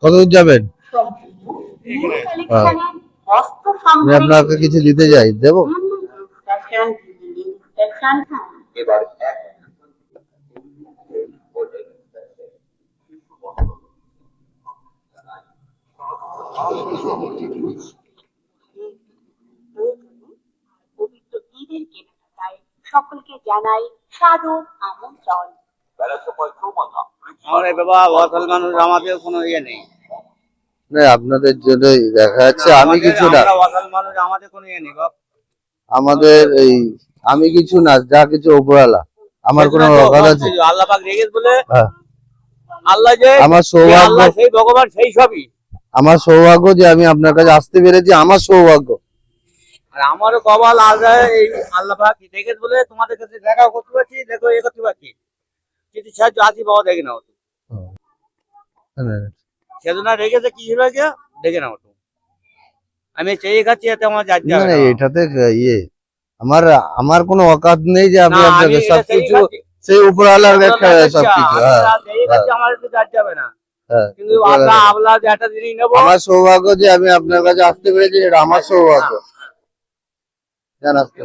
কতদূর যাবেন? আমি আপনাকে কিছু দিতে যাই, দেবো? সকলকে জানাই সাদর আমন্ত্রণ। মানুষ আমাদের কোনো ইয়ে নেই, আপনাদের জন্য দেখা যাচ্ছে আমি কিছু না, মানুষ আমাদের কোনো ইয়ে নেই বাপ। আমাদের এই আমি কিছু না, যা কিছু উপরওয়ালা। আমার কোনো অকাত আছে? আল্লাহ পাক রেখে বলে হ্যাঁ, আল্লাহ যে আমার সৌভাগ্য, সেই ভগবান সেই সবই। আমার সৌভাগ্য যে আমি আপনার কাছে আসতে পেরেছি, আমার সৌভাগ্য। আর আমারও কপাল আল্লাহ এই আল্লাহ পাক রেখে বলে তোমাদের কাছে দেখা করতে পারছি, দেখো এ করতে পারছি। কিন্তু সাহায্য আসি বাবা দেখে নাও, সেজন্য রেখেছে কি হয়েছে দেখে নাও। আমি চেয়ে খাচ্ছি, এতে আমার যাচ্ছে না। এটাতে ইয়ে আমার আমার কোনো অকাত নেই যে আমি আপনাকে সবকিছু সেই উপরওয়ালার দেখা সবকিছু। আমার একটু যাচ্ছে হবে না, হ্যাঁ, কিন্তু আল্লাহ আল্লাহ যে একটা জিনিস নেবো, আমার সৌভাগ্য যে আমি আপনার কাছে আসতে পেরেছি, এটা আমার সৌভাগ্য। জান আসতে